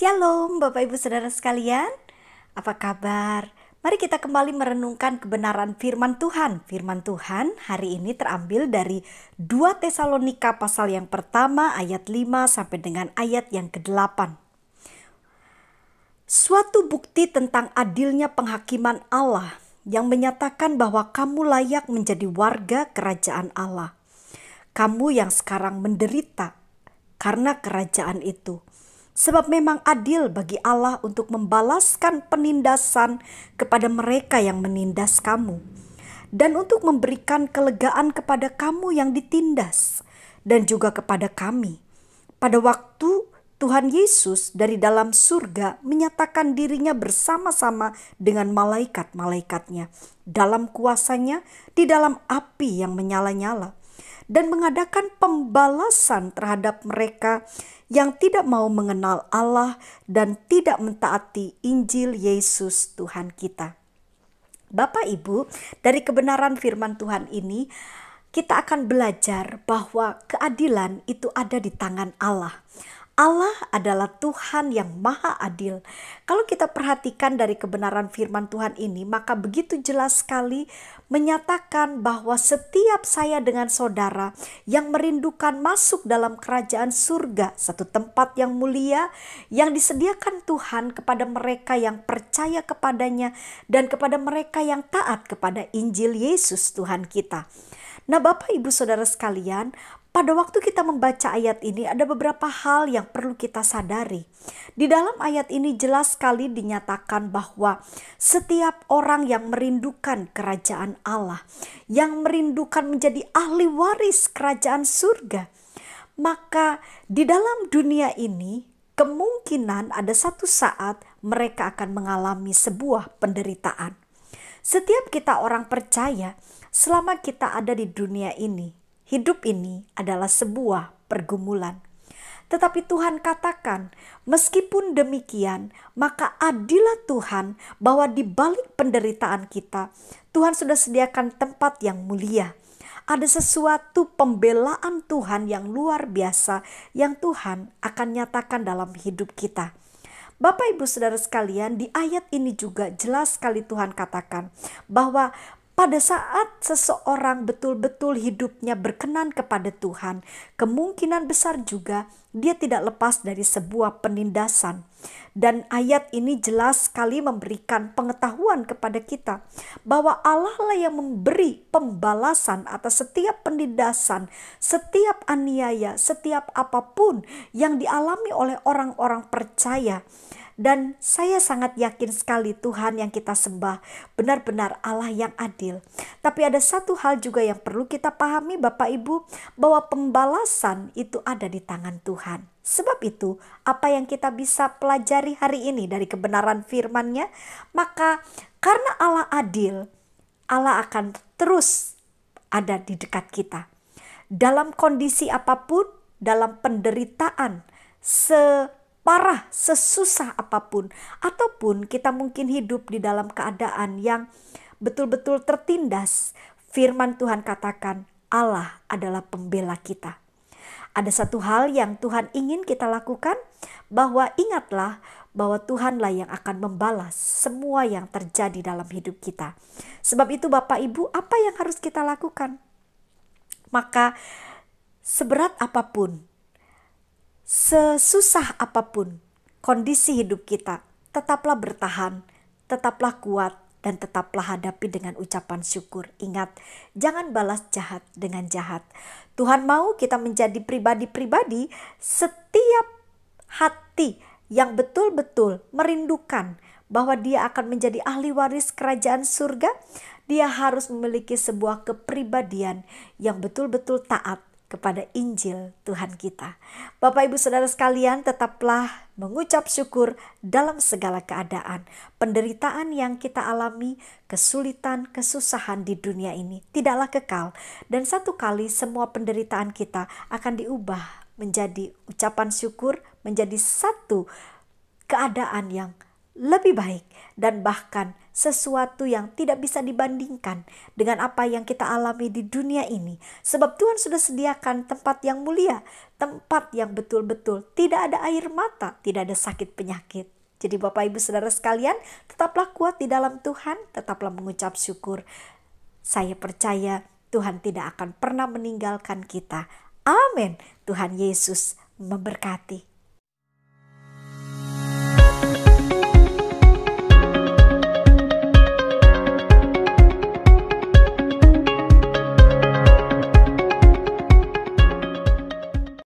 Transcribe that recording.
Shalom Bapak Ibu Saudara sekalian, apa kabar? Mari kita kembali merenungkan kebenaran firman Tuhan. Firman Tuhan hari ini terambil dari 2 Tesalonika pasal yang pertama ayat 5 sampai dengan ayat yang ke-8. Suatu bukti tentang adilnya penghakiman Allah yang menyatakan bahwa kamu layak menjadi warga kerajaan Allah. Kamu yang sekarang menderita karena kerajaan itu. Sebab memang adil bagi Allah untuk membalaskan penindasan kepada mereka yang menindas kamu, dan untuk memberikan kelegaan kepada kamu yang ditindas, dan juga kepada kami. Pada waktu Tuhan Yesus dari dalam surga menyatakan dirinya bersama-sama dengan malaikat-malaikatnya dalam kuasanya di dalam api yang menyala-nyala, dan mengadakan pembalasan terhadap mereka yang tidak mau mengenal Allah dan tidak mentaati Injil Yesus Tuhan kita. Bapak Ibu, dari kebenaran firman Tuhan ini kita akan belajar bahwa keadilan itu ada di tangan Allah. Allah adalah Tuhan yang maha adil. Kalau kita perhatikan dari kebenaran firman Tuhan ini, maka begitu jelas sekali menyatakan bahwa setiap saya dengan saudara yang merindukan masuk dalam kerajaan surga, satu tempat yang mulia yang disediakan Tuhan kepada mereka yang percaya kepadanya dan kepada mereka yang taat kepada Injil Yesus Tuhan kita. Nah, Bapak Ibu Saudara sekalian, pada waktu kita membaca ayat ini ada beberapa hal yang perlu kita sadari. Di dalam ayat ini jelas sekali dinyatakan bahwa setiap orang yang merindukan kerajaan Allah, yang merindukan menjadi ahli waris kerajaan surga, maka di dalam dunia ini kemungkinan ada satu saat mereka akan mengalami sebuah penderitaan. Setiap kita orang percaya, selama kita ada di dunia ini, hidup ini adalah sebuah pergumulan. Tetapi Tuhan katakan, meskipun demikian, maka adilah Tuhan bahwa di balik penderitaan kita, Tuhan sudah sediakan tempat yang mulia. Ada sesuatu pembelaan Tuhan yang luar biasa yang Tuhan akan nyatakan dalam hidup kita. Bapak Ibu Saudara sekalian, di ayat ini juga jelas sekali Tuhan katakan bahwa pada saat seseorang betul-betul hidupnya berkenan kepada Tuhan, kemungkinan besar juga dia tidak lepas dari sebuah penindasan. Dan ayat ini jelas sekali memberikan pengetahuan kepada kita bahwa Allah lah yang memberi pembalasan atas setiap penindasan, setiap aniaya, setiap apapun yang dialami oleh orang-orang percaya. Dan saya sangat yakin sekali Tuhan yang kita sembah benar-benar Allah yang adil. Tapi ada satu hal juga yang perlu kita pahami Bapak Ibu, bahwa pembalasan itu ada di tangan Tuhan. Sebab itu apa yang kita bisa pelajari hari ini dari kebenaran firman-Nya, maka karena Allah adil, Allah akan terus ada di dekat kita. Dalam kondisi apapun, dalam penderitaan, parah, sesusah apapun, ataupun kita mungkin hidup di dalam keadaan yang betul-betul tertindas, firman Tuhan katakan Allah adalah pembela kita. Ada satu hal yang Tuhan ingin kita lakukan, bahwa ingatlah bahwa Tuhanlah yang akan membalas semua yang terjadi dalam hidup kita. Sebab itu Bapak Ibu, apa yang harus kita lakukan? Maka seberat apapun, sesusah apapun kondisi hidup kita, tetaplah bertahan, tetaplah kuat, dan tetaplah hadapi dengan ucapan syukur. Ingat, jangan balas jahat dengan jahat. Tuhan mau kita menjadi pribadi-pribadi setiap hati yang betul-betul merindukan bahwa dia akan menjadi ahli waris kerajaan surga. Dia harus memiliki sebuah kepribadian yang betul-betul taat kepada Injil Tuhan kita. Bapak Ibu Saudara sekalian, tetaplah mengucap syukur dalam segala keadaan. Penderitaan yang kita alami, kesulitan, kesusahan di dunia ini tidaklah kekal. Dan satu kali semua penderitaan kita akan diubah menjadi ucapan syukur, menjadi satu keadaan yang lebih baik, dan bahkan sesuatu yang tidak bisa dibandingkan dengan apa yang kita alami di dunia ini. Sebab Tuhan sudah sediakan tempat yang mulia, tempat yang betul-betul tidak ada air mata, tidak ada sakit penyakit. Jadi Bapak Ibu Saudara sekalian, tetaplah kuat di dalam Tuhan, tetaplah mengucap syukur. Saya percaya Tuhan tidak akan pernah meninggalkan kita. Amin. Tuhan Yesus memberkati.